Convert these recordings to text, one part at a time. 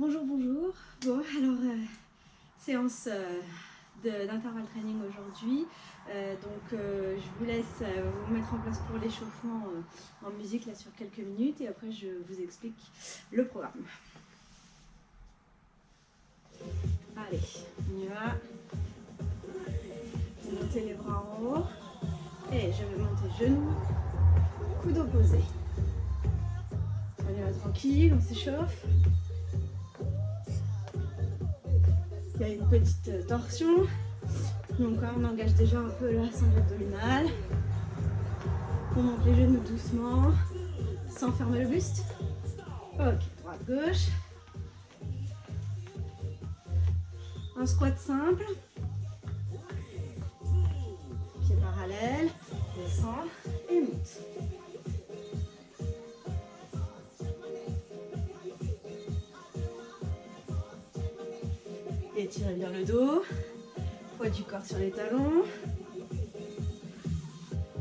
Bonjour, bonjour. Bon, alors, séance d'intervalle training aujourd'hui. Je vous laisse vous mettre en place pour l'échauffement en musique là sur quelques minutes et après je vous explique le programme. Allez, on y va. Vous montez les bras en haut et je vais monter genoux, coude opposé. On y va tranquille, on s'échauffe. Il y a une petite torsion, donc on engage déjà un peu la sangle abdominale. On monte les genoux doucement, sans fermer le buste. Ok, droite, gauche. Un squat simple. Pied parallèle, descend et monte. Étirez bien le dos, poids du corps sur les talons.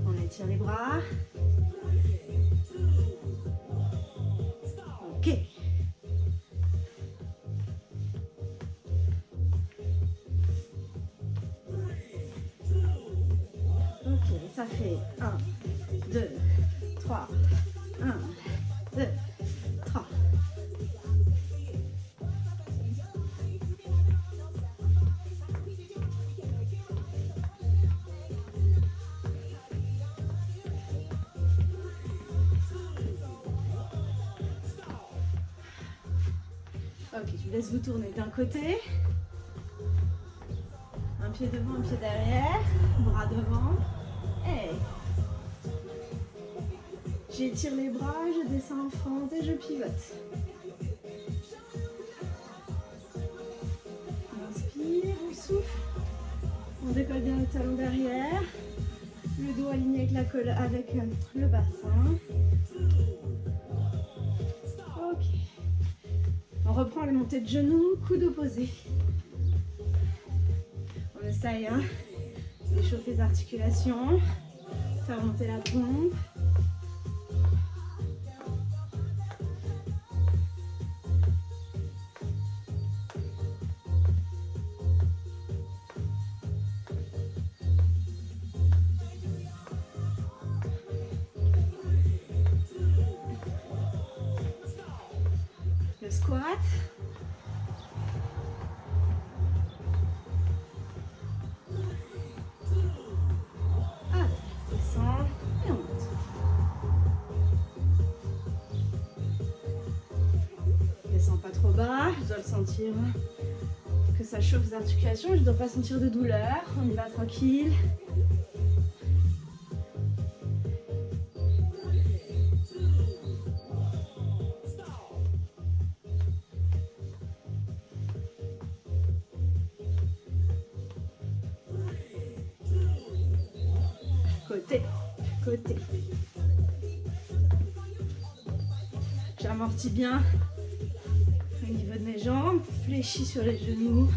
On étire les bras. Ok. Ok, ça fait 1, 2, 3. 1, 2, 3. Ok, je vous laisse vous tourner d'un côté. Un pied devant, un pied derrière. Bras devant. Et j'étire les bras, je descends en fente et je pivote. On inspire, on souffle. On décolle bien le talon derrière. Le dos aligné avec la colle, avec le bassin. Ok. On reprend les montées de genoux, coude opposé. On essaye d'échauffer les articulations, faire monter la pompe. Le squat. Descend et on monte. Descends pas trop bas, je dois le sentir que ça chauffe les articulations, je ne dois pas sentir de douleur, on y va tranquille. Côté, côté. J'amortis bien au niveau de mes jambes, fléchis sur les genoux.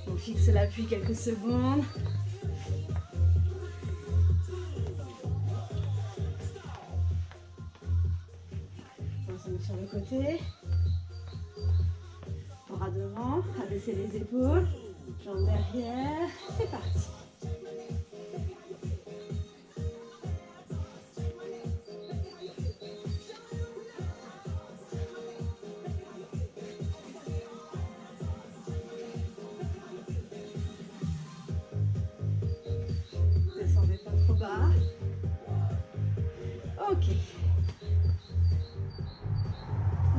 On fixe l'appui quelques secondes. On se met sur le côté. Bras devant, abaisser les épaules. Jambes derrière. C'est parti. Descendez pas trop bas. Ok.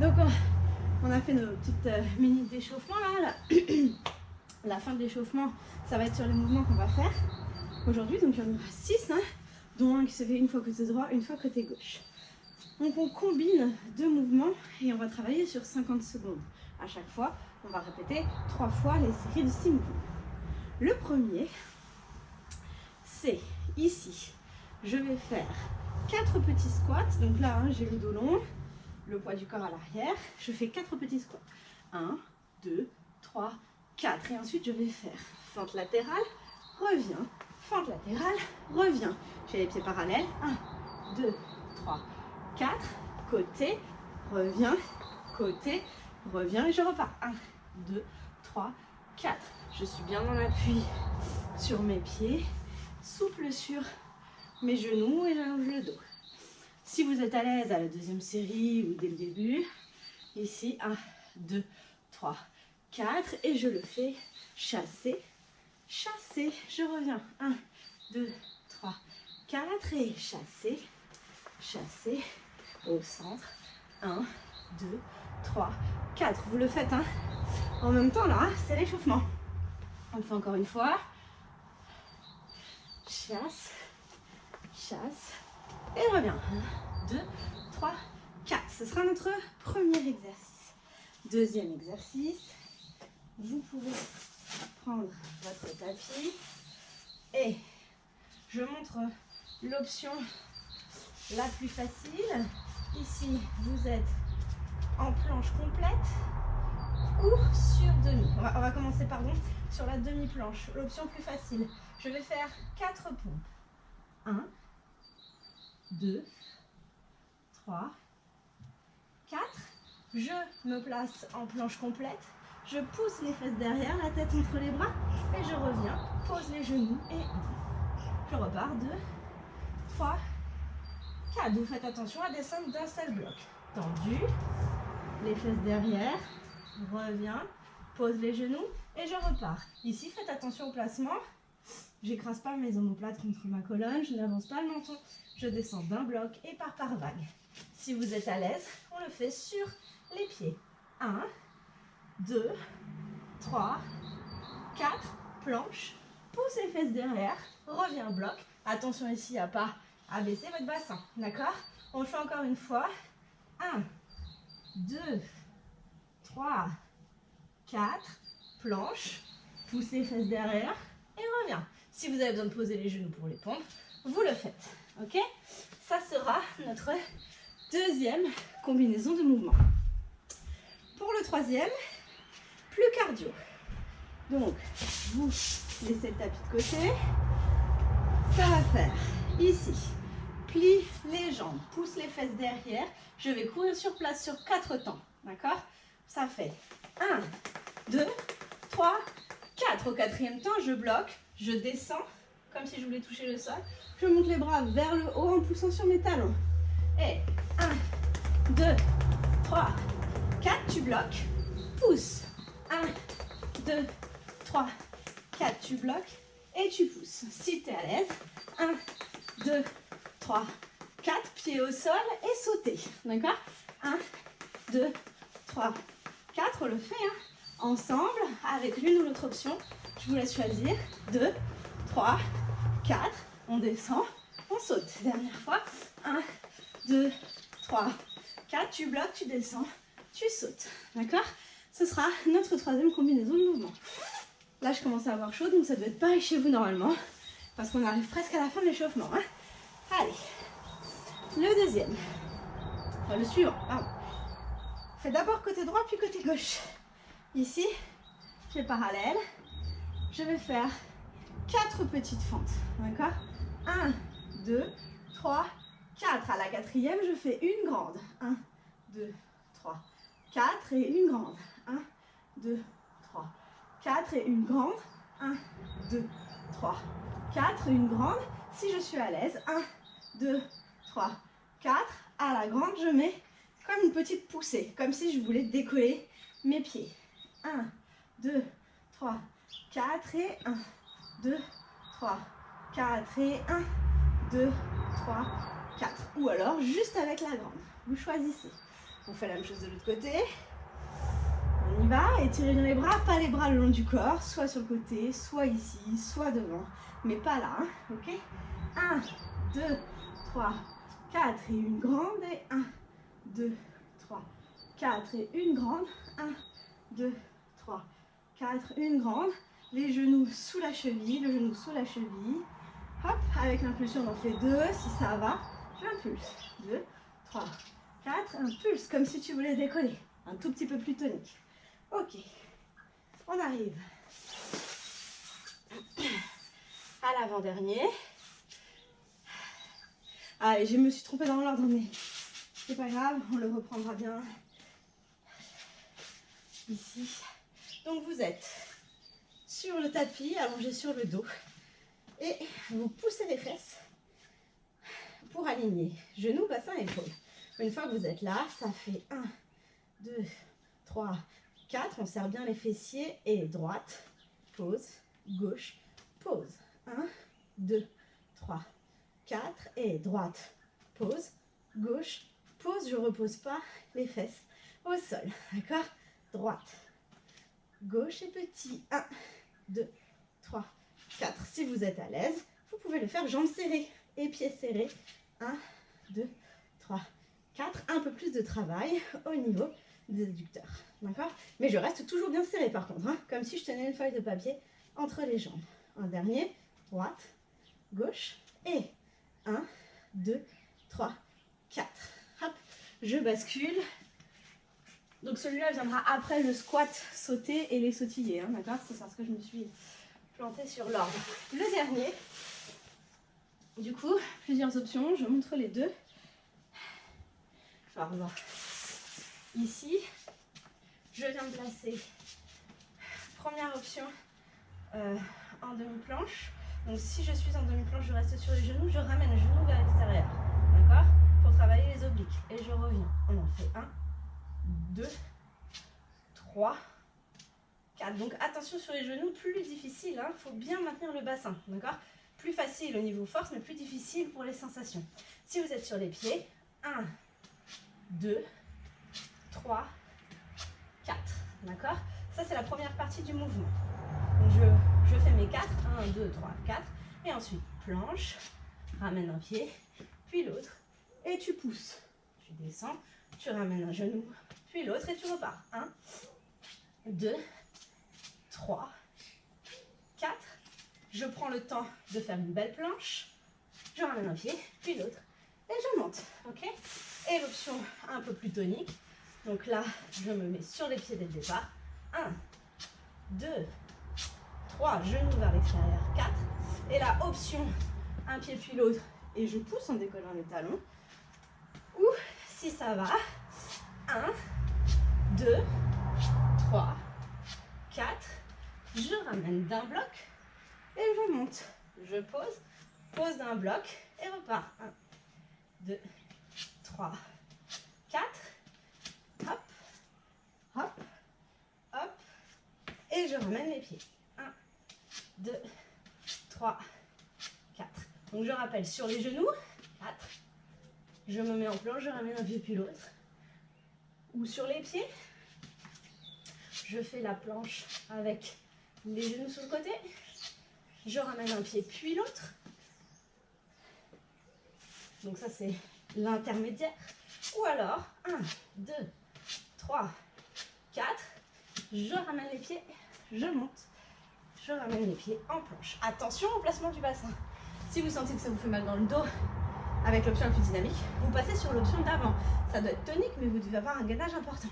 Donc on a fait nos petites minutes d'échauffement là. La fin de l'échauffement, ça va être sur les mouvements qu'on va faire aujourd'hui. Donc il y en aura 6, dont un qui se fait une fois côté droit, une fois côté gauche. Donc on combine 2 mouvements et on va travailler sur 50 secondes. À chaque fois, on va répéter 3 fois les séries de 6 mouvements. Le premier, c'est ici. Je vais faire 4 petits squats. Donc là, j'ai le dos long, le poids du corps à l'arrière. Je fais 4 petits squats. 1, 2, 3, 4. Et ensuite, je vais faire fente latérale, reviens, fente latérale, reviens. J'ai les pieds parallèles. 1, 2, 3, 4. côté, reviens, côté, reviens et je repars. 1, 2, 3, 4. Je suis bien en appui sur mes pieds, souple sur mes genoux et j'allonge le dos. Si vous êtes à l'aise à la deuxième série ou dès le début, ici 1, 2, 3, 4 et je le fais chasser, chasser. Je reviens 1, 2, 3, 4 et chasser, chasser au centre. 1, 2, 3, 4. Vous le faites en même temps là, c'est l'échauffement. On le fait encore une fois. Chasse, chasse et reviens. 1, 2, 3, 4. Ce sera notre premier exercice. Deuxième exercice. Vous pouvez prendre votre tapis et je montre l'option la plus facile. Ici, vous êtes en planche complète ou sur demi. On va commencer sur la demi-planche. L'option plus facile. Je vais faire 4 pompes. 1, 2, 3, 4. Je me place en planche complète. Je pousse les fesses derrière, la tête entre les bras et je reviens. Pose les genoux et 1. Je repars. 2, 3, 4. Vous faites attention à descendre d'un seul bloc. Tendu. Les fesses derrière. Reviens. Pose les genoux et je repars. Ici, faites attention au placement. J'écrase pas mes omoplates contre ma colonne. Je n'avance pas le menton. Je descends d'un bloc et pars par vague. Si vous êtes à l'aise, on le fait sur les pieds. 1, 2, 3, 4, planche, pousse les fesses derrière, reviens bloc. Attention ici à pas abaisser votre bassin, d'accord? On le fait encore une fois. 1, 2, 3, 4, planche, pousse les fesses derrière et reviens. Si vous avez besoin de poser les genoux pour les pompes, vous le faites, ok? Ça sera notre deuxième combinaison de mouvements. Pour le troisième, plus cardio. Donc, vous laissez le tapis de côté. Ça va faire ici. Plie les jambes, pousse les fesses derrière. Je vais courir sur place sur 4 temps. D'accord? Ça fait 1, 2, 3, 4. Au quatrième temps, je bloque, je descends, comme si je voulais toucher le sol. Je monte les bras vers le haut en poussant sur mes talons. Et 1, 2, 3, 4. Tu bloques, pousse. 1, 2, 3, 4. Tu bloques et tu pousses. Si tu es à l'aise, 1, 2, 3, 4. Pieds au sol et sauter. D'accord? 1, 2, 3, 4. On le fait ensemble avec l'une ou l'autre option. Je vous laisse choisir. 2, 3, 4. On descend, on saute. Dernière fois. 1, 2, 3, 4. Tu bloques, tu descends, tu sautes. D'accord? Ce sera notre troisième combinaison de mouvements. Là, je commence à avoir chaud, donc ça doit être pareil chez vous normalement. Parce qu'on arrive presque à la fin de l'échauffement. Allez. Le deuxième. Enfin, le suivant, pardon. Fais d'abord côté droit, puis côté gauche. Ici, je fais parallèle. Je vais faire 4 petites fentes. D'accord? 1, 2, 3, 4. À la quatrième, je fais une grande. 1, 2, 3, 4 et une grande. 1, 2, 3, 4 et une grande. 1, 2, 3, 4 et une grande. Si je suis à l'aise, 1, 2, 3, 4. À la grande, je mets comme une petite poussée, comme si je voulais décoller mes pieds. 1, 2, 3, 4 et 1, 2, 3, 4 et 1, 2, 3, 4. Ou alors juste avec la grande. Vous choisissez. On fait la même chose de l'autre côté. On y va. Étirez bien les bras, pas les bras le long du corps, soit sur le côté, soit ici, soit devant. Mais pas là, ok? 1, 2, 3, 4 et une grande. Et 1, 2, 3, 4 et une grande. 1, 2, 3, 4, une grande. Les genoux sous la cheville, le genou sous la cheville. Hop, avec l'impulsion, on en fait 2. Si ça va, j'impulse. 2, 3, 4, impulse, comme si tu voulais décoller. Un tout petit peu plus tonique. Ok, on arrive à l'avant-dernier. Allez, je me suis trompée dans l'ordre, mais C'est pas grave, on le reprendra bien ici. Donc vous êtes sur le tapis, allongé sur le dos. Et vous poussez les fesses pour aligner genoux, bassin, épaules. Une fois que vous êtes là, ça fait 1, 2, 3, 4. On serre bien les fessiers et droite, pause, gauche, pause. 1, 2, 3, 4 et droite, pause, gauche, pause. Je ne repose pas les fesses au sol, d'accord? Droite, gauche et petit. 1, 2, 3, 4. Si vous êtes à l'aise, vous pouvez le faire jambes serrées et pieds serrés. 1, 2, 3, 4. Un peu plus de travail au niveau des adducteurs. D'accord? Mais je reste toujours bien serré par contre, hein, comme si je tenais une feuille de papier entre les jambes. Un dernier, droite, gauche et 1, 2, 3, 4. Hop, je bascule. Donc celui-là viendra après le squat sauté et les sautillés, hein, d'accord? C'est parce que je me suis plantée sur l'ordre. Le dernier, du coup, plusieurs options, je montre les deux. Alors, ici, je viens de placer première option en demi-planche. Donc si je suis en demi-planche, je reste sur les genoux, je ramène les genoux vers l'extérieur, d'accord? Pour travailler les obliques. Et je reviens. On en fait 1, 2, 3, 4. Donc attention sur les genoux, plus difficile, hein, faut bien maintenir le bassin, d'accord? Plus facile au niveau force, mais plus difficile pour les sensations. Si vous êtes sur les pieds, 1, 2, 3, 4, d'accord? Ça c'est la première partie du mouvement. Donc je fais mes 4, 1, 2, 3, 4, et ensuite planche, ramène un pied, puis l'autre, et tu pousses. Tu descends, tu ramènes un genou, puis l'autre, et tu repars. 1, 2, 3, 4. Je prends le temps de faire une belle planche, je ramène un pied, puis l'autre, et je monte. Ok? Et l'option un peu plus tonique. Donc là, je me mets sur les pieds dès le départ. 1, 2, 3, genoux vers l'extérieur, 4. Et la option, un pied puis l'autre, et je pousse en décollant les talons. Ou, si ça va, 1, 2, 3, 4. Je ramène d'un bloc et je monte. Je pose, pose d'un bloc et repars. 1, 2, 3, 4. Hop, hop, hop. Et je ramène les pieds. 1, 2, 3, 4. Donc je rappelle sur les genoux. 4. Je me mets en planche, je ramène un pied puis l'autre. Ou sur les pieds. Je fais la planche avec les genoux sur le côté. Je ramène un pied puis l'autre. Donc ça c'est l'intermédiaire. Ou alors 1, 2, 3, 4. Je ramène les pieds, je monte. Je ramène les pieds en planche. Attention au placement du bassin. Si vous sentez que ça vous fait mal dans le dos, avec l'option la plus dynamique, vous passez sur l'option d'avant. Ça doit être tonique, mais vous devez avoir un gainage important.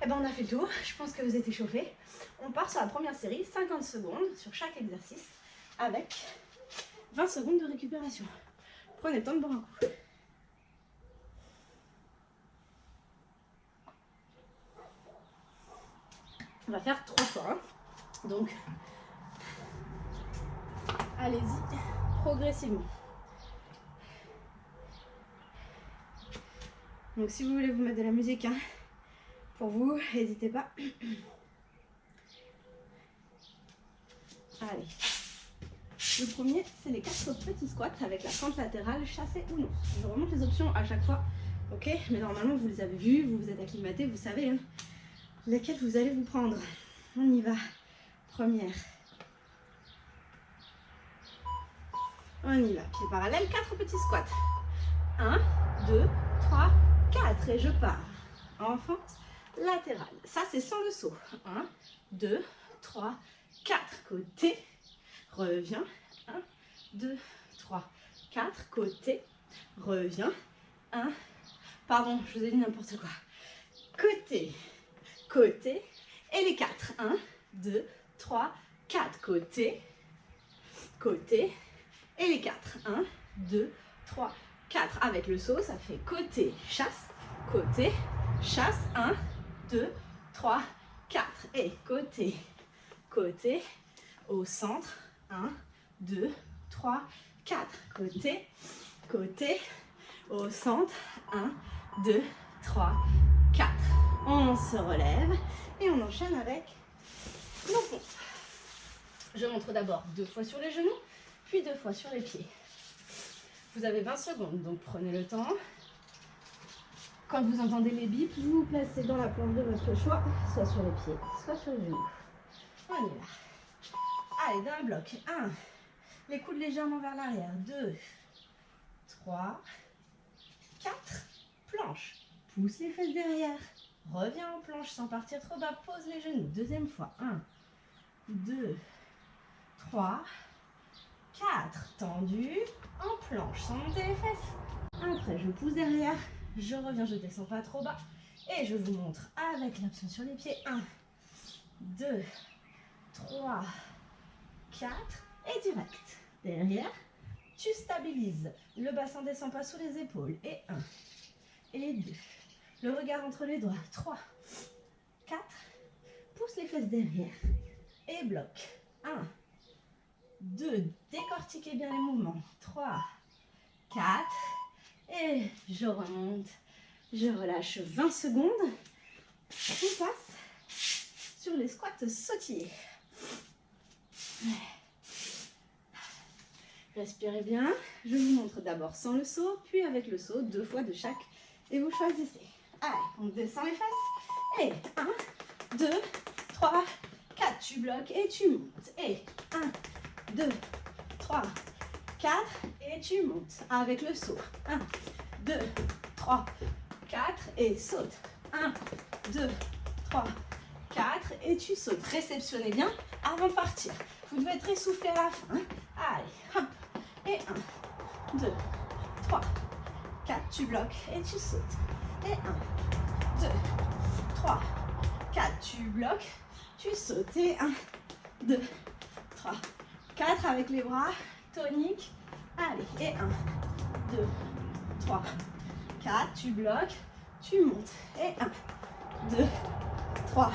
Et ben on a fait le tour. Je pense que vous êtes échauffés. On part sur la première série, 50 secondes sur chaque exercice, avec 20 secondes de récupération. Prenez le temps de boire un coup. On va faire 3 fois. Hein. Donc, allez-y progressivement. Donc, si vous voulez vous mettre de la musique, hein, pour vous, n'hésitez pas. Allez. Le premier, c'est les 4 petits squats avec la fente latérale, chassée ou non. Je remonte les options à chaque fois. Ok, mais normalement, vous les avez vues, vous vous êtes acclimatés, vous savez hein, lesquelles vous allez vous prendre. On y va. Première. On y va. Pied parallèle, 4 petits squats. 1, 2, 3, 4. Et je pars. En fente latérale. Ça, c'est sans le saut. 1, 2, 3, 4. Côté. Reviens. 1, 2, 3, 4. Côté. Reviens. 1. Pardon, je vous ai dit n'importe quoi. Côté. Côté. Et les 4. 1, 2, 3, 4. Côté. Côté. Et les 4. 1, 2, 3, 4. Avec le saut, ça fait côté, chasse, 1, 2, 3, 4. Et côté, côté, au centre, 1, 2, 3, 4. Côté, côté, au centre, 1, 2, 3, 4. On se relève et on enchaîne avec nos pompes. Je montre d'abord 2 fois sur les genoux, puis 2 fois sur les pieds. Vous avez 20 secondes, donc prenez le temps. Quand vous entendez les bips, vous vous placez dans la plante de votre choix, soit sur les pieds, soit sur les genoux. On y va. Allez, d'un bloc. 1. Les coudes légèrement vers l'arrière. 2, 3, 4. Planche. Pousse les fesses derrière. Reviens en planche sans partir trop bas. Pose les genoux. Deuxième fois. 1, 2, 3, 4. Tendu. En planche sans monter les fesses. Après, je pousse derrière. Je reviens, je descends pas trop bas. Et je vous montre avec l'option sur les pieds. 1, 2, 3, 4. Et direct. Derrière. Tu stabilises. Le bassin ne descend pas sous les épaules. Et 1. Et 2. Le regard entre les doigts. 3, 4. Pousse les fesses derrière. Et bloc. 1, 2. Décortiquez bien les mouvements. 3, 4. Et je remonte. Je relâche 20 secondes. On passe sur les squats sautillés. Respirez bien. Je vous montre d'abord sans le saut, puis avec le saut, 2 fois de chaque. Et vous choisissez. Allez, on descend les fesses. Et 1, 2, 3, 4. Tu bloques et tu montes. Et 1, 2, 3, 4. Et tu montes avec le saut. 1, 2, 3, 4. Et saute. 1, 2, 3, 4. Et tu sautes. Réceptionnez bien avant de partir. Vous devez être essoufflé à la fin. Allez, hop. Et 1, 2, 3, 4. Tu bloques et tu sautes. Et 1, 2, 3, 4. Tu bloques, tu sautes. Et 1, 2, 3, 4. Avec les bras toniques. Allez, et 1, 2, 3, 4. Tu bloques, tu montes. Et 1, 2, 3,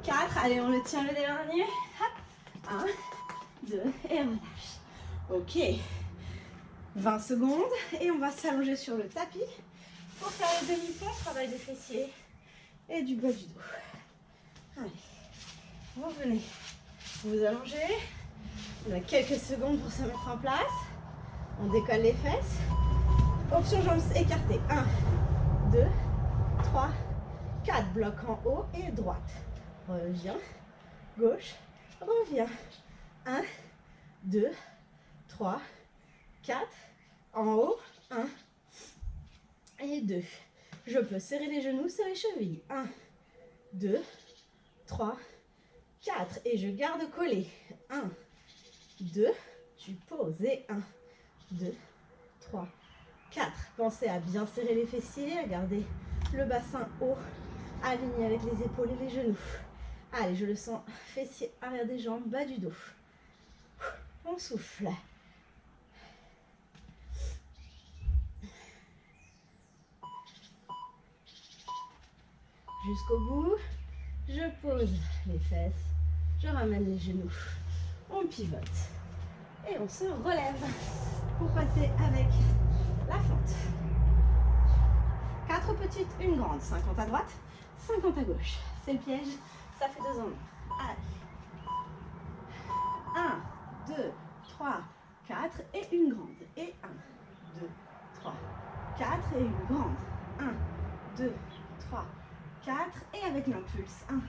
4. Allez, on le tient le dernier. Hop. 1, 2, et relâche. Ok. 20 secondes. Et on va s'allonger sur le tapis pour faire les demi-ponts, travail des fessiers et du bas du dos. Allez. Vous venez vous allonger. On a quelques secondes pour se mettre en place. On décolle les fesses. Option jambes écartées. 1, 2, 3, 4. Bloc en haut et droite. Reviens. Gauche. Reviens. 1, 2, 3, 4. En haut. 1 et 2. Je peux serrer les genoux, serrer les chevilles. 1, 2, 3, 4. Et je garde collé. 1, 2. Tu poses. Et 1, 2, 3, 4. Pensez à bien serrer les fessiers, à garder le bassin haut, aligné avec les épaules et les genoux. Allez, je le sens. Fessiers, arrière des jambes, bas du dos. On souffle. Jusqu'au bout. Je pose les fesses. Je ramène les genoux. On pivote. Et on se relève pour passer avec la fente. 4 petites, une grande. 50 à droite, 50 à gauche. C'est le piège. Ça fait 2 en 1. Allez. 1, 2, 3, 4 et une grande. Et 1, 2, 3, 4 et une grande. 1, 2, 3, 4 et avec l'impulse. 1, 2,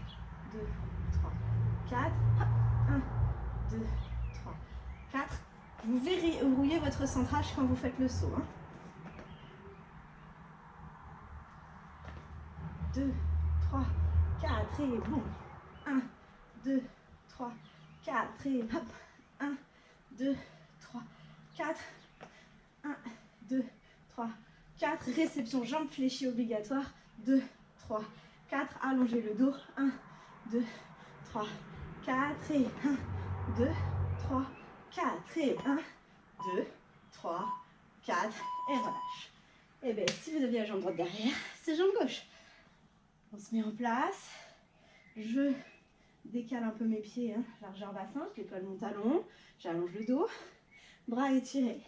3, 4. Hop. 1, 2, 3, 4. Vous verrouillez votre centrage quand vous faites le saut. 2, 3, 4 et bon. 1, 2, 3, 4 et hop. 1, 2, 3, 4. 1, 2, 3, 4. Réception, jambes fléchies obligatoire. 2, 3, 4. Allongez le dos. 1, 2, 3, 4 et 1, 2, 3, 4 et 1, 2, 3, 4 et relâche. Et bien, si vous aviez la jambe droite derrière, c'est jambe gauche. On se met en place. Je décale un peu mes pieds, hein, largeur bassin, je décolle mon talon, j'allonge le dos, bras étirés.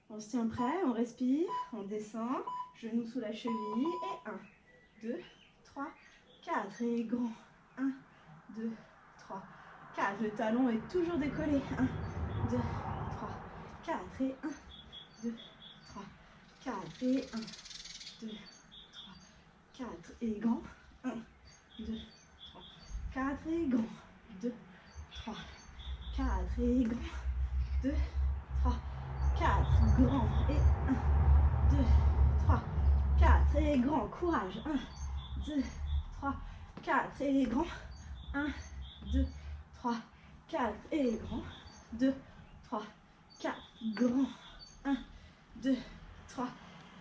On se tient prêt, on respire, on descend, genoux sous la cheville, et 1, 2, 3, 4, et grand, 1, 2, 3, 4, le talon est toujours décollé, 1, 2, 3, 4, et 1, 2, 3, 4, et 1, 2, 3, 4, et grand, 1, 2, 3, 4, et grand, 2, 3, 4, et grand, 2, 3, 4, grand, et 1, 2, 3, 4, et grand, courage, 1, 2, 3, 4, et grand, 1, 2, 3, 4, et grand, 2, 3, 4, grand, 1, 2, 3,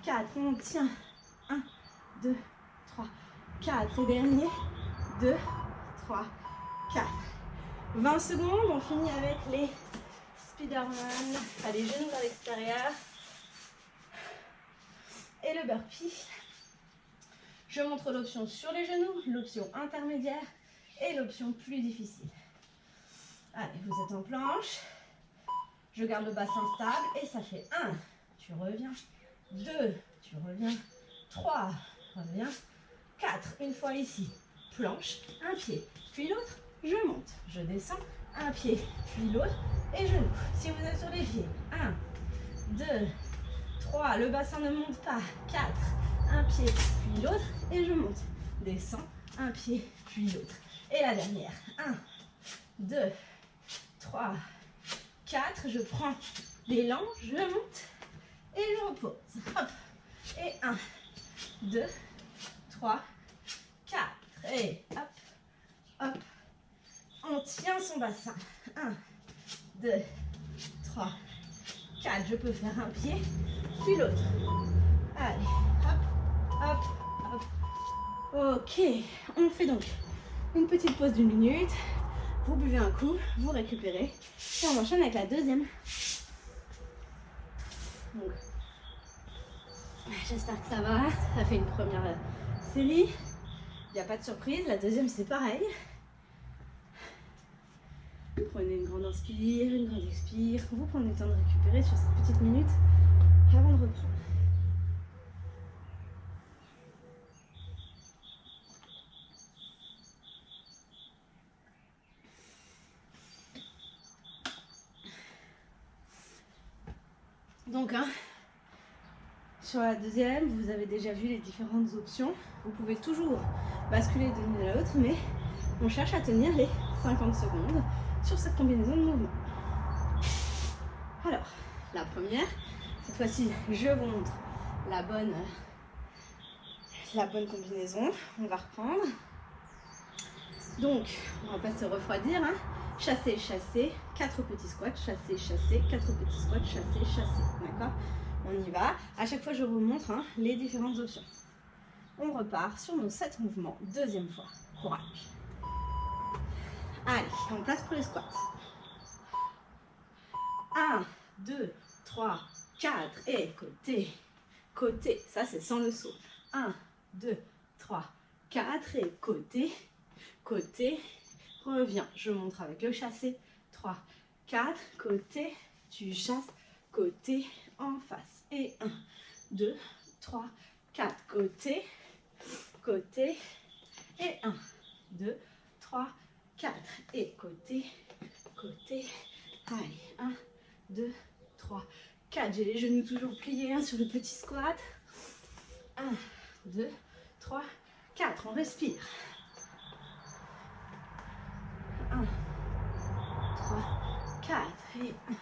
4, on tient, 1, 2, 3, 4, et dernier, 2, 3, 4. 20 secondes, on finit avec les Spiderman, les genoux vers l'extérieur et le burpee. Je montre l'option sur les genoux, l'option intermédiaire et l'option plus difficile. Allez, vous êtes en planche, je garde le bassin stable et ça fait 1, tu reviens, 2, tu reviens, 3, reviens, 4, une fois ici, planche, un pied, puis l'autre, je monte, je descends, un pied, puis l'autre, et genou. Si vous êtes sur les pieds, 1, 2, 3, le bassin ne monte pas, 4, un pied, puis l'autre, et je monte, descends, un pied, puis l'autre. Et la dernière, 1, 2, 3, 4, je prends l'élan, je monte, et je repose, hop, et 1, 2, 3, 4, et hop, hop, on tient son bassin, 1, 2, 3, 4, je peux faire un pied, puis l'autre, allez, hop, hop, hop, ok, on fait donc une petite pause d'1 minute, vous buvez un coup, vous récupérez, et on enchaîne avec la deuxième. Donc, j'espère que ça va, ça fait une première série, il n'y a pas de surprise, la deuxième c'est pareil. Prenez une grande inspire, une grande expire, vous prenez le temps de récupérer sur cette petite minute avant de reprendre. Donc, sur la deuxième, vous avez déjà vu les différentes options. Vous pouvez toujours basculer d'une à l'autre, mais on cherche à tenir les 50 secondes sur cette combinaison de mouvements. Alors, la première, cette fois-ci, je vous montre la bonne combinaison. On va reprendre. Donc, on va pas se refroidir. Chasser, chasser, 4 petits squats, chasser, chasser, 4 petits squats, chasser, chasser. D'accord? On y va. À chaque fois, je vous montre les différentes options. On repart sur nos 7 mouvements. Deuxième fois. Courage. Allez, on place pour les squats. 1, 2, 3, 4 et côté. Côté. Ça, c'est sans le saut. 1, 2, 3, 4 et côté. Côté. Reviens. Je montre avec le chassé. 3, 4. Côté. Tu chasses. Côté. En face. Et 1, 2, 3, 4. Côté. Côté. Et 1, 2, 3, 4. Et côté. Côté. Allez. 1, 2, 3, 4. J'ai les genoux toujours pliés sur le petit squat. 1, 2, 3, 4. On respire. 1, 3, 4. Et 1,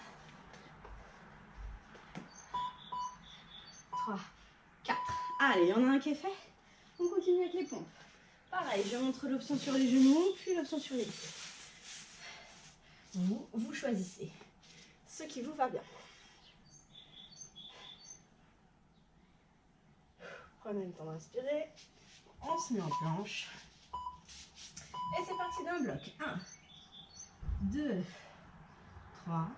3, 4. Allez, il y en a un qui est fait. On continue avec les pompes. Pareil, je montre l'option sur les genoux, puis l'option sur les pieds. Vous choisissez ce qui vous va bien. Prenez le temps de respirer. On se met en planche. Et c'est parti d'un bloc. 1, 2, 3,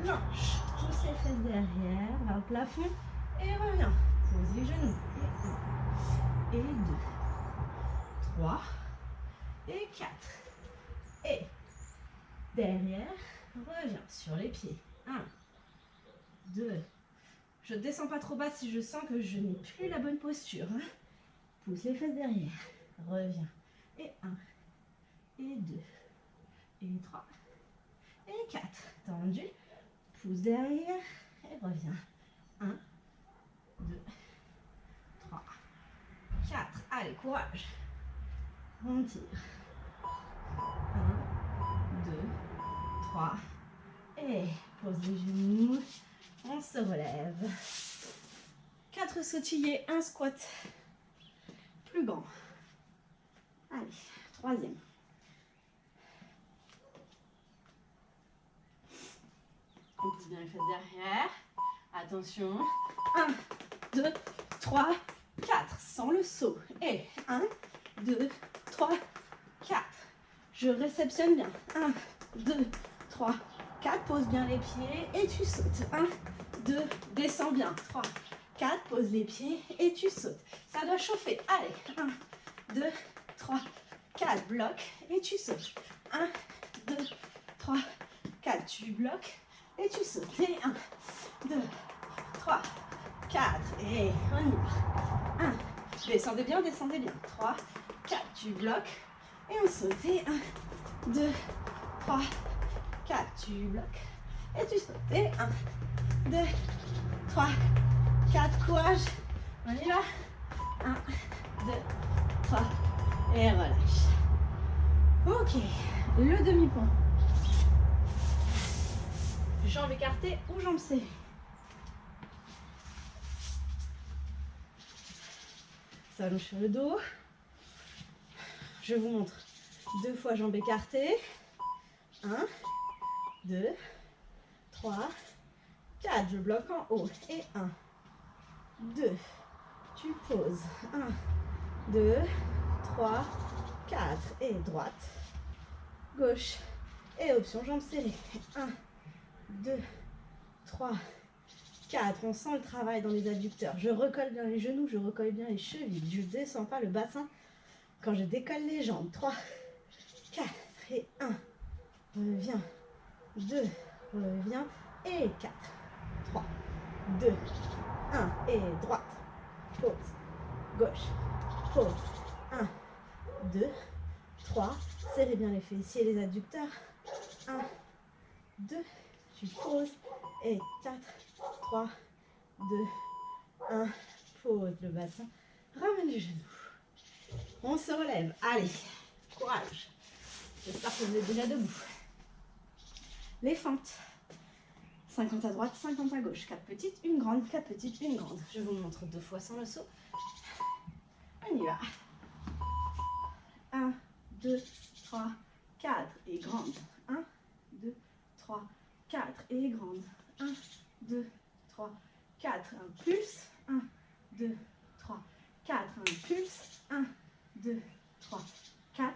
planche. Pousse les fesses derrière, vers le plafond et reviens. Pose les genoux. Et 1, et 2, 3, et 4. Et derrière, reviens sur les pieds. 1, 2. Je ne descends pas trop bas si je sens que je n'ai plus la bonne posture. Pousse les fesses derrière. Reviens. Et 1, et 2, et 3, et 4. Tendu. Pousse derrière et reviens. 1, 2, 3, 4. Allez, courage. On tire. 1, 2, 3. Et pose les genoux. On se relève. 4 sautillés, 1 squat. Plus grand. Allez, 3e. On pousse bien les fesses derrière. Attention. 1, 2, 3, 4. Sans le saut. Et 1, 2, 3, 4. Je réceptionne bien. 1, 2, 3, 4. Pose bien les pieds et tu sautes. 1, 2, descends bien. 3, 4. Pose les pieds et tu sautes. Ça doit chauffer. Allez. 1, 2, 3, 4. Bloc et tu sautes. 1, 2, 3, 4. Tu bloques et tu sautes. Et 1, 2, 3, 4. Et on y va. 1. Descendez bien, descendez bien. 3, 4. Tu bloques et on saute. Et 1, 2, 3, 4. Tu bloques et tu sautes. Et 1, 2, 3, 4. Courage. On y va. 1, 2, 3. Et relâche. Ok. Le demi-pont. Jambes écartées ou jambes serrées. S'allonge sur le dos. Je vous montre 2 fois jambes écartées. 1, 2, 3, 4. Je bloque en haut. Et 1, 2. Tu poses. 1, 2, 3, 4. Et droite, gauche. Et option jambes serrées. 1, 2, 3, 4. On sent le travail dans les adducteurs. Je recolle bien les genoux, je recolle bien les chevilles. Je ne descends pas le bassin quand je décolle les jambes. 3, 4 et 1. Reviens. 2. Reviens. Et 4. 3, 2, 1. Et droite. Pause. Gauche. Pause. 1, 2, 3. Serrez bien les fessiers et les adducteurs. 1, 2. Tu poses. Et 4, 3, 2, 1. Pose le bassin. Ramène les genoux. On se relève. Allez, courage. J'espère que vous êtes déjà debout. Les fentes. 50 à droite, 50 à gauche. 4 petites, une grande, 4 petites, une grande. Je vous montre 2 fois sans le saut. On y va. 1, 2, 3, 4 et grande. 1, 2, 3, 4 et grande. 1, 2, 3, 4. Un pulse. 1, 2, 3, 4. Un pulse. 1, 2, 3, 4.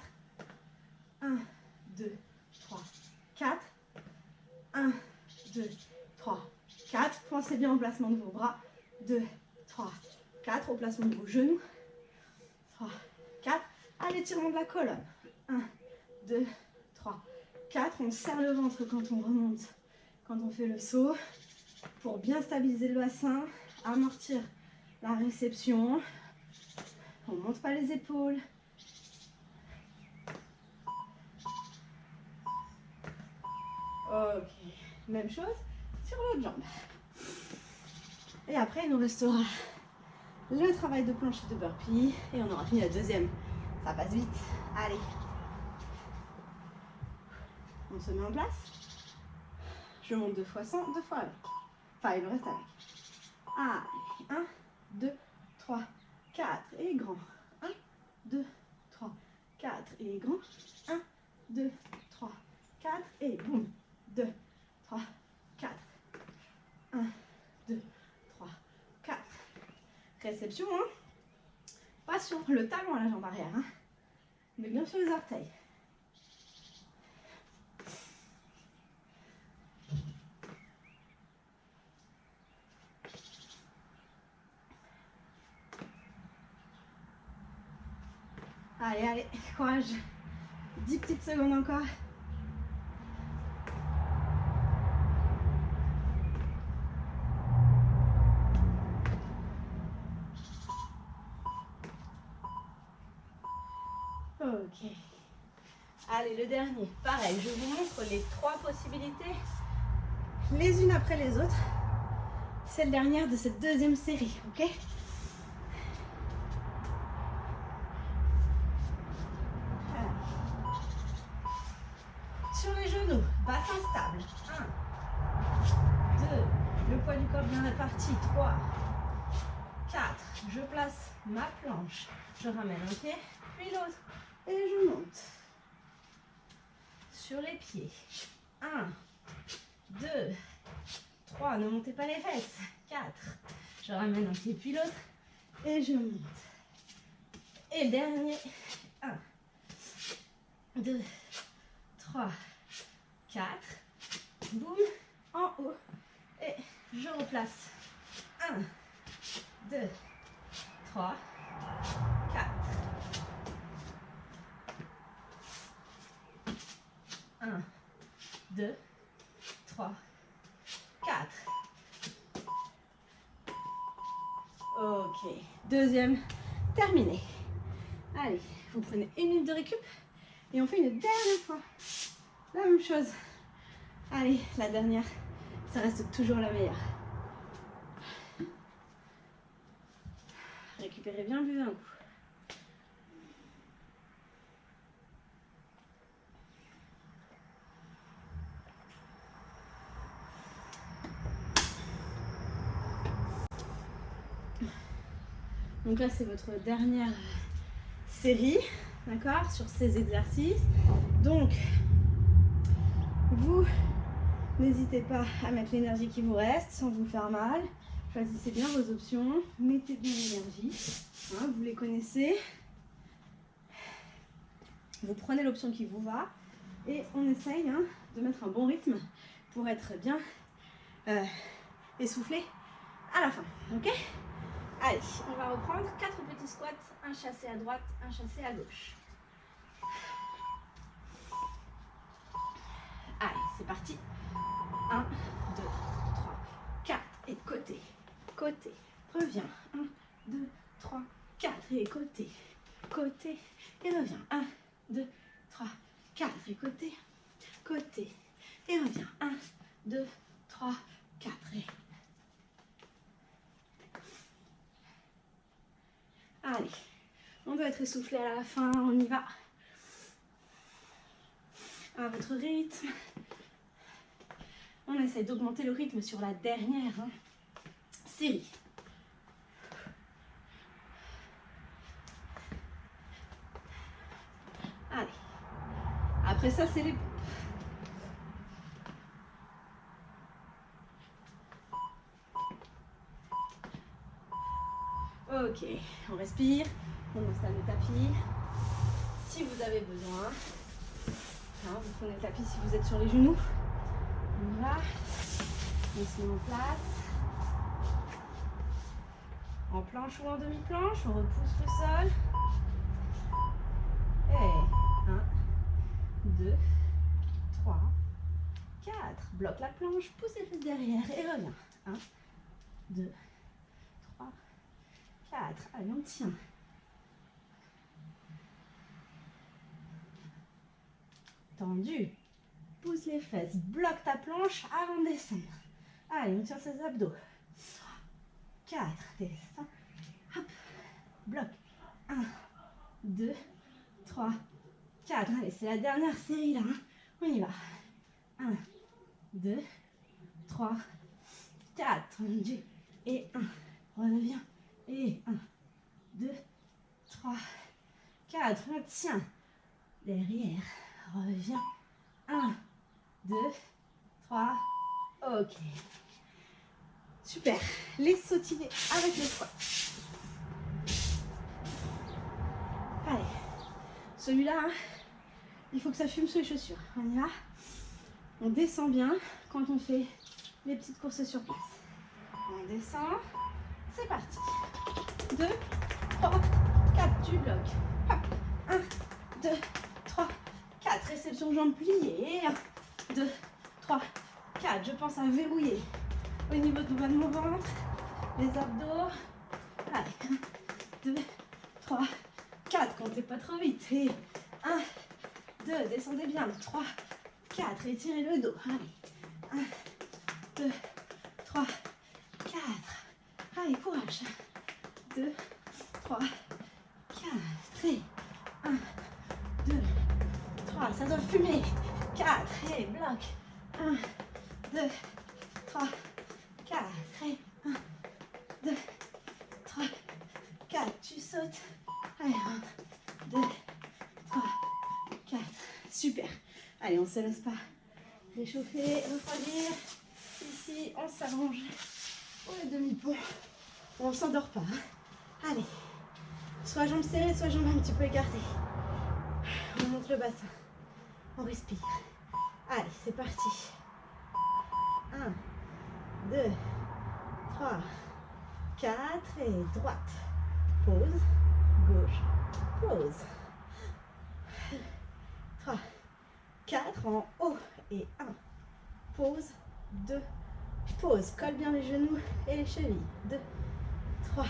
1, 2, 3, 4. 1, 2, 3, 4. Pensez bien au placement de vos bras. 2, 3, 4. Au placement de vos genoux. 3, 4. À l'étirement de la colonne. 1, 2, 3, 4. On serre le ventre quand on remonte, quand on fait le saut, pour bien stabiliser le bassin, amortir la réception. On ne monte pas les épaules. Ok, même chose sur l'autre jambe. Et après, il nous restera le travail de planche et de burpee. Et on aura fini la deuxième. Ça passe vite. Allez. On se met en place. Je monte 2 fois sans, 2 fois avec. Enfin, il me reste avec. Allez. 1, 2, 3, 4. Et grand. 1, 2, 3, 4. Et grand. 1, 2, 3, 4. Et boum. 2, 3, 4. 1, 2, 3, 4. Réception, hein. Pas sur le talon à la jambe arrière, hein, mais bien sur les orteils. Allez, allez, courage. 10 petites secondes encore. Ok. Allez, le dernier. Pareil, je vous montre les 3 possibilités, les unes après les autres. C'est la dernière de cette deuxième série, ok? Sur les genoux, bassin stable. 1, 2, le poids du corps bien réparti. 3, 4, je place ma planche. Je ramène un pied, puis l'autre. Et je monte. Sur les pieds. 1, 2, 3, ne montez pas les fesses. 4, je ramène un pied, puis l'autre. Et je monte. Et le dernier. 1, 2, 3, 4, boum, en haut, et je replace. 1, 2, 3, 4. 1, 2, 3, 4. Ok, deuxième, terminé. Allez, vous prenez une minute de récup et on fait une dernière fois. La même chose. Allez, la dernière, ça reste toujours la meilleure. Récupérez bien, buvez un coup. Donc là, c'est votre dernière série, d'accord, sur ces exercices. Donc, vous n'hésitez pas à mettre l'énergie qui vous reste sans vous faire mal. Choisissez bien vos options, mettez bien l'énergie, hein, vous les connaissez. Vous prenez l'option qui vous va et on essaye de mettre un bon rythme pour être bien essoufflé à la fin, ok? Allez, on va reprendre 4 petits squats, un chassé à droite, un chassé à gauche. Allez, c'est parti. 1, 2, 3, 4 et côté, côté, reviens. 1, 2, 3, 4 et côté, côté et reviens. 1, 2, 3, 4 et côté, côté et reviens. 1, 2, 3, 4 et... Allez, on doit être essoufflé à la fin, on y va. À votre rythme. On essaie d'augmenter le rythme sur la dernière série. Allez. Après ça, c'est les pompes. Ok, on respire, on installe le tapis. Si vous avez besoin, vous prenez le tapis si vous êtes sur les genoux. On y va, on se met en place. En planche ou en demi-planche, on repousse le sol. Et 1, 2, 3, 4. Bloque la planche, pousse les fesses derrière et reviens. 1, 2, 3, 4. Allez, on tient. Tendu. Pousse les fesses, bloque ta planche avant de descendre. Allez, on tient ses abdos. 3, 4, descends. Hop, bloque. 1, 2, 3, 4. Allez, c'est la dernière série là. On y va. 1, 2, 3, 4. Tendu. Et 1. Reviens. Et 1, 2, 3, 4. On tient. Derrière. Reviens. 1, 2, 3. Ok. Super. Les sautiller avec le squat. Allez. Celui-là, il faut que ça fume sous les chaussures. On y va. On descend bien quand on fait les petites courses sur place. On descend. C'est parti. 2, 3, 4. Tu bloques. Hop. 1, 2, 3, 4. Réception jambes pliées. 1, 2, 3, 4. Je pense à verrouiller au niveau du bas de mon ventre, les abdos. Allez, 1, 2, 3, 4. Comptez pas trop vite. Et 1, 2, descendez bien. 3, 4. Étirez le dos. Allez, 1, 2, 3, 4. Allez, courage. 2, 3, 4. Et 1, 2, 3. Ça doit fumer. 4. Et bloc. 1, 2, 3, 4. Et 1, 2, 3, 4. Tu sautes. Allez, 1, 2, 3, 4. Super. Allez, on ne se laisse pas réchauffer, refroidir. Ici, on s'allonge pour le demi-pont. On ne s'endort pas. Allez. Soit jambes serrées, soit jambes un petit peu écartées. On monte le bassin. On respire. Allez, c'est parti. 1, 2, 3, 4 et droite. Pause. Gauche. Pause. 3, 4 en haut et 1. Pause. 2. Pause. Colle bien les genoux et les chevilles. 2, 3,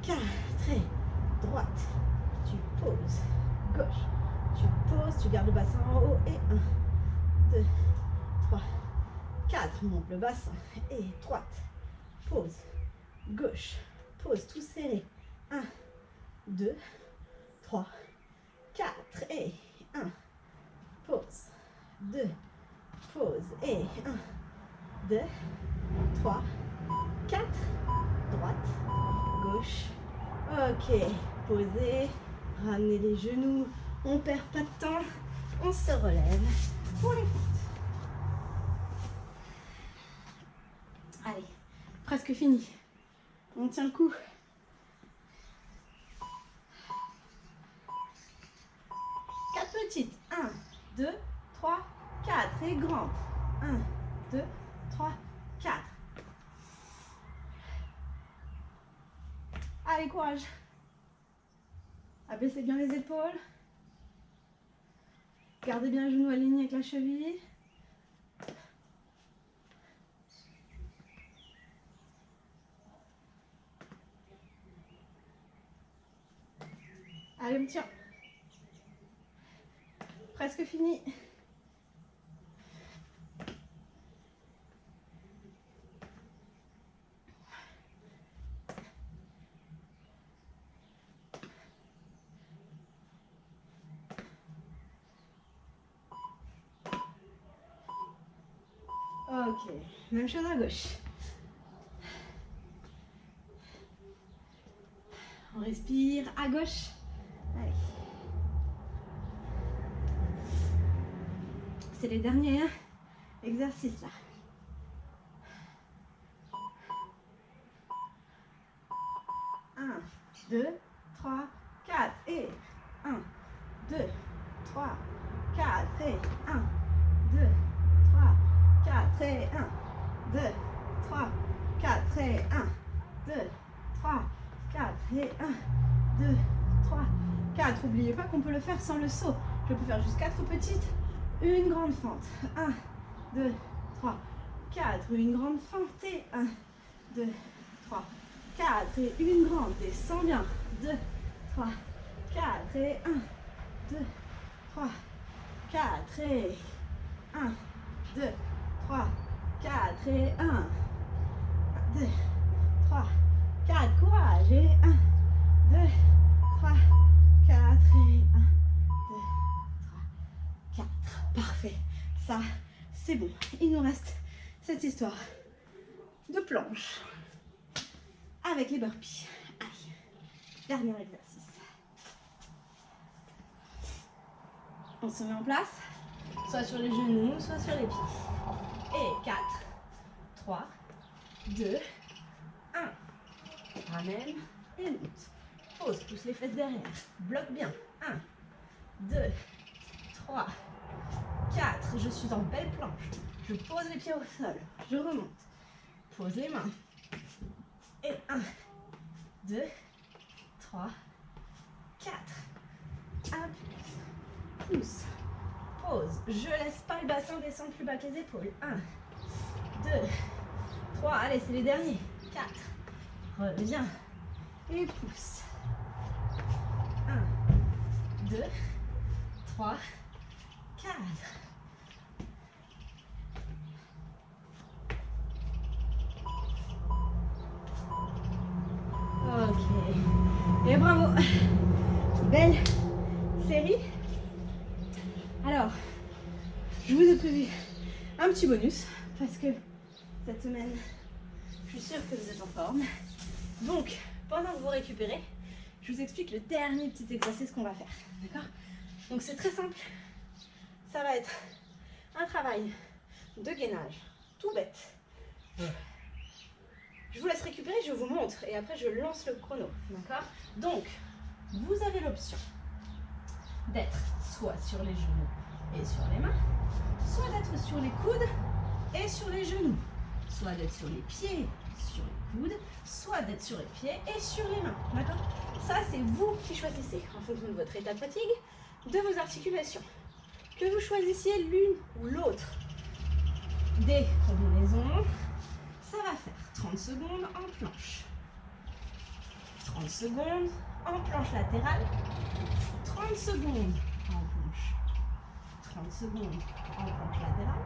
4 et droite. Tu poses. Gauche. Tu poses. Tu gardes le bassin en haut et 1, 2, 3, 4. Monte le bassin et droite. Pause. Gauche. Pause. Tout serré. 1, 2, 3, 4 et 1. Pause. 2. Pause. Et 1, 2, 3, 4. Droite. Gauche. Ok. Posez. Ramenez les genoux. On ne perd pas de temps. On se relève pour les fentes. Allez. Presque fini. On tient le coup. 4 petites. 1, 2, 3, 4. Et grande. 1, 2, 3, 4. Allez, courage. Abaissez bien les épaules. Gardez bien les genoux alignés avec la cheville. Allez, on tient. Presque fini. Ok, même chose à gauche. On respire à gauche. Allez. C'est les derniers exercices là. 1, 2, 3, 4 et 1, 2, 3, 4 et 1, 2, 3, 4 et 1, 2, 3, 4 et 1, 2, 3, 4 et 1, 2, 3, 4. N'oubliez pas qu'on peut le faire sans le saut. Je peux faire juste 4 petites, une grande fente. 1, 2, 3, 4. Une grande fente et 1, 2, 3, 4. Et une grande. Descends bien. 2, 3, 4. Et 1, 2, 3, 4. Et 1, 2, 3, 4. Et 1, 2, 3, 4. Courage. Et 1, 2, 3, 4. Et 1, 2, 3, 4. Parfait. Ça, c'est bon. Il nous reste cette histoire de planche avec les burpees. Allez, dernier exercice. On se met en place, soit sur les genoux, soit sur les pieds. Et 4, 3, 2, 1. Ramène et monte. Pose, pousse les fesses derrière. Bloque bien. 1, 2, 3, 4. Je suis en belle planche. Je pose les pieds au sol. Je remonte. Pose les mains. Et 1, 2, 3, 4. appuie, pousse, pose. Je laisse pas le bassin descendre plus bas que les épaules. 1, 2, 3, allez, c'est les derniers. 4, reviens et pousse. 1, 2, 3, 4. Ok. Et bravo. Belle série. Alors, je vous ai prévu un petit bonus parce que cette semaine, je suis sûre que vous êtes en forme. Donc, pendant que vous récupérez, je vous explique le dernier petit exercice qu'on va faire. D'accord? Donc, c'est très simple. Ça va être un travail de gainage, tout bête. Je vous laisse récupérer, je vous montre et après je lance le chrono. D'accord? Donc, vous avez l'option d'être soit sur les genoux et sur les mains, soit d'être sur les coudes et sur les genoux, soit d'être sur les pieds, sur les coudes, soit d'être sur les pieds et sur les mains. D'accord? Ça, c'est vous qui choisissez en fonction de votre état de fatigue, de vos articulations. Que vous choisissiez l'une ou l'autre des combinaisons, ça va faire 30 secondes en planche. 30 secondes en planche latérale. 30 secondes en planche. 30 secondes en planche latérale.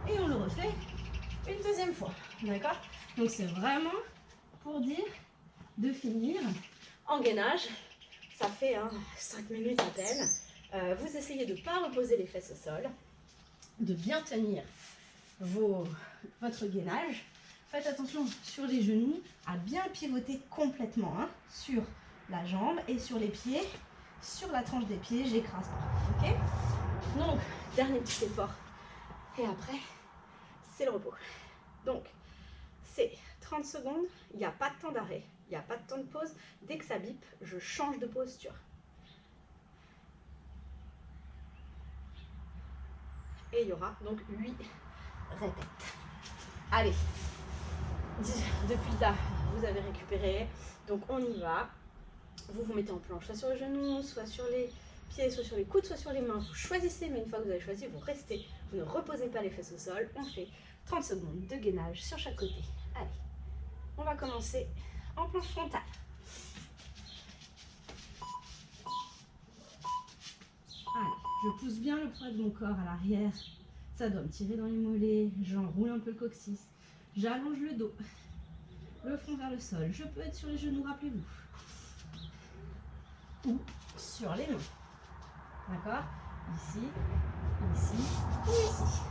Et on le refait une deuxième fois. D'accord? Donc c'est vraiment pour dire de finir en gainage. Ça fait 5 minutes à peine. Vous essayez de ne pas reposer les fesses au sol. De bien tenir votre gainage. Faites attention sur les genoux à bien pivoter complètement sur la jambe et sur les pieds, sur la tranche des pieds, j'écrase pas. Ok? Donc, dernier petit effort. Et après, c'est le repos. Donc, c'est 30 secondes, il n'y a pas de temps d'arrêt, il n'y a pas de temps de pause. Dès que ça bip, je change de posture. Et il y aura donc 8 répètes. Allez, depuis là, vous avez récupéré. Donc on y va. Vous vous mettez en planche, soit sur les genoux, soit sur les pieds, soit sur les coudes, soit sur les mains. Vous choisissez, mais une fois que vous avez choisi, vous restez. Vous ne reposez pas les fesses au sol. On fait 30 secondes de gainage sur chaque côté. Allez, on va commencer en planche frontale. Allez, je pousse bien le poids de mon corps à l'arrière. Ça doit me tirer dans les mollets. J'enroule un peu le coccyx. J'allonge le dos. Le front vers le sol. Je peux être sur les genoux, rappelez-vous. Ou sur les mains. D'accord? Ici, ici, ou ici.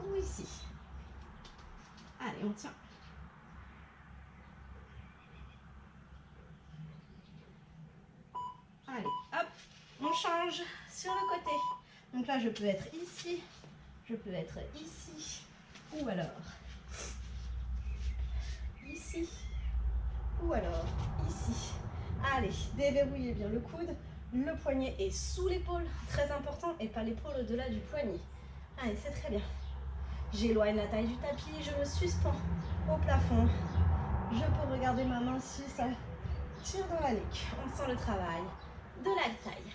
Ou ici. Allez, on tient. Allez, hop, on change sur le côté. Donc là, je peux être ici, je peux être ici, ou alors ici, ou alors ici. Allez, déverrouillez bien le coude. Le poignet est sous l'épaule, très important, et pas l'épaule au-delà du poignet. Allez, c'est très bien. J'éloigne la taille du tapis, je me suspends au plafond. Je peux regarder ma main si ça tire dans la nuque. On sent le travail de la taille.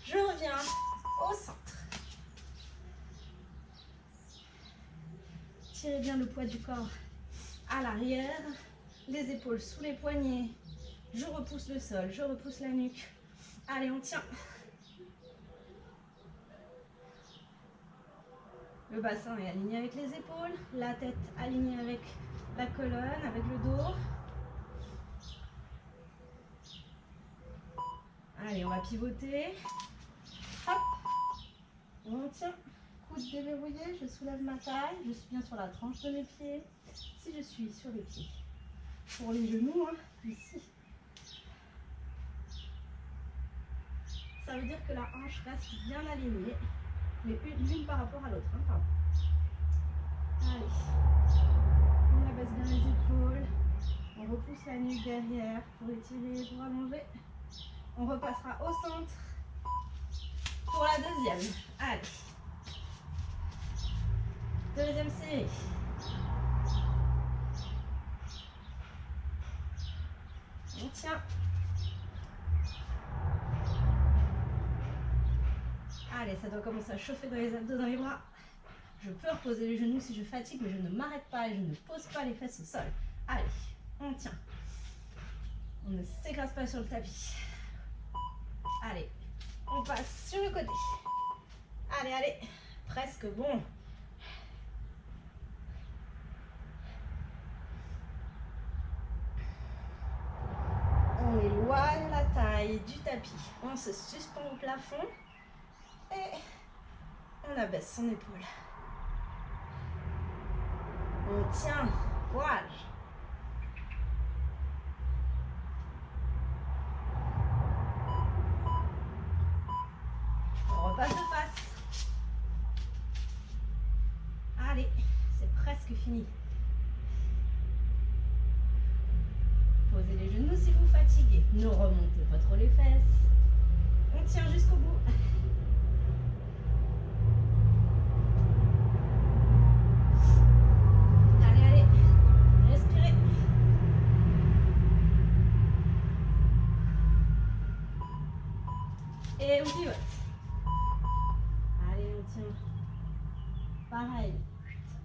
Je reviens au centre. Tirez bien le poids du corps à l'arrière, les épaules sous les poignets. Je repousse le sol, je repousse la nuque. Allez, on tient. Le bassin est aligné avec les épaules, la tête alignée avec la colonne, avec le dos. Allez, on va pivoter. Hop, on tient. Coude déverrouillé, je soulève ma taille, je suis bien sur la tranche de mes pieds. Si je suis sur les pieds, pour les genoux, ici. Ça veut dire que la hanche reste bien alignée, mais l'une par rapport à l'autre. Allez, on abaisse bien les épaules, on repousse la nuque derrière pour étirer, pour allonger. On repassera au centre pour la deuxième. Allez, deuxième série. On tient. Allez, ça doit commencer à chauffer dans les abdos, dans les bras. Je peux reposer les genoux si je fatigue, mais je ne m'arrête pas et je ne pose pas les fesses au sol. Allez, on tient. On ne s'écrase pas sur le tapis. Allez, on passe sur le côté. Allez, allez, presque bon. On éloigne la taille du tapis. On se suspend au plafond et on abaisse son épaule. On tient, voilà. On repasse de face. Allez, c'est presque fini. Posez les genoux si vous fatiguez. Ne remontez pas trop les fesses. On tient jusqu'au bout. Allez, allez. Respirez. Et on pivote. Allez, on tient. Pareil.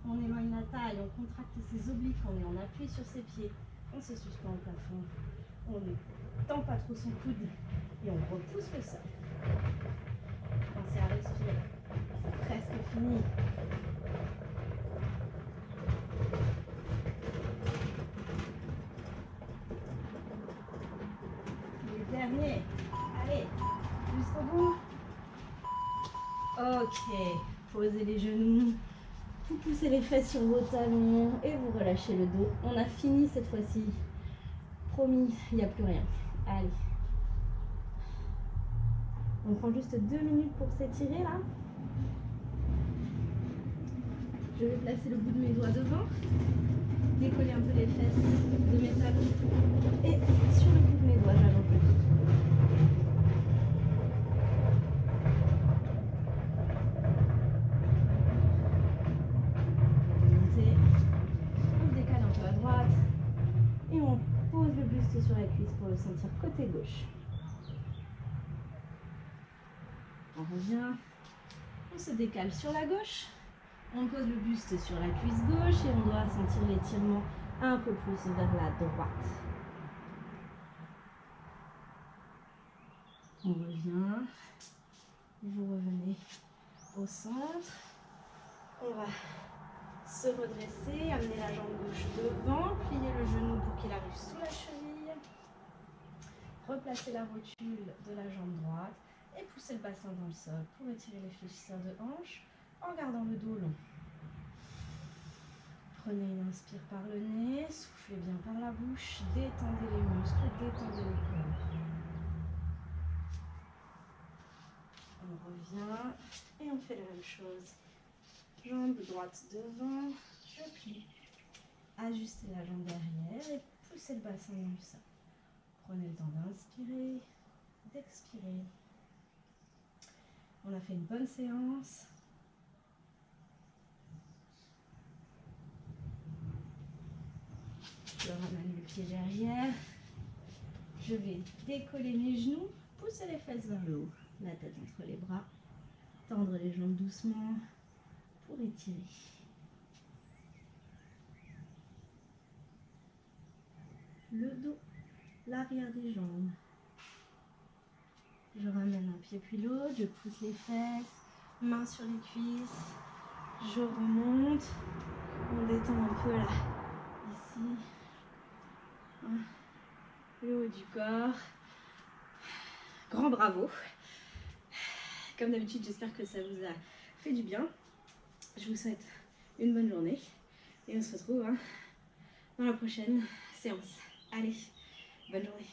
On éloigne la taille, on contracte ses obliques, on appuie sur ses pieds. On se suspend au plafond. On ne tend pas trop son coude et on repousse le sol. Pensez à respirer. C'est presque fini. Le dernier. Allez, jusqu'au bout. Ok, posez les genoux. Vous poussez les fesses sur vos talons et vous relâchez le dos. On a fini cette fois-ci. Promis, il n'y a plus rien. Allez. On prend juste 2 minutes pour s'étirer là. Je vais placer le bout de mes doigts devant. Décoller un peu les fesses de mes talons. Et sur le bout de mes doigts, j'allonge le dos. On décale un peu à droite et on pose le buste sur la cuisse pour le sentir côté gauche. On revient, on se décale sur la gauche, on pose le buste sur la cuisse gauche et on doit sentir l'étirement un peu plus vers la droite. On revient, vous revenez au centre, on va se redresser, amener la jambe gauche devant, plier le genou pour qu'il arrive sous la cheville, replacer la rotule de la jambe droite et pousser le bassin dans le sol pour étirer les fléchisseurs de hanche en gardant le dos long. Prenez une inspire par le nez, soufflez bien par la bouche, détendez les muscles, détendez le corps. On revient et on fait la même chose. Jambe droite devant, je plie. Ajustez la jambe derrière et poussez le bassin dans le sol. Prenez le temps d'inspirer, d'expirer. On a fait une bonne séance. Je ramène le pied derrière. Je vais décoller mes genoux, pousser les fesses vers le haut, la tête entre les bras. Tendre les jambes doucement pour étirer. Le dos, l'arrière des jambes. Je ramène un pied puis l'autre, je pousse les fesses, mains sur les cuisses. Je remonte, on détend un peu là, ici, le haut du corps. Grand bravo. Comme d'habitude, j'espère que ça vous a fait du bien. Je vous souhaite une bonne journée et on se retrouve dans la prochaine séance. Allez, bonne journée.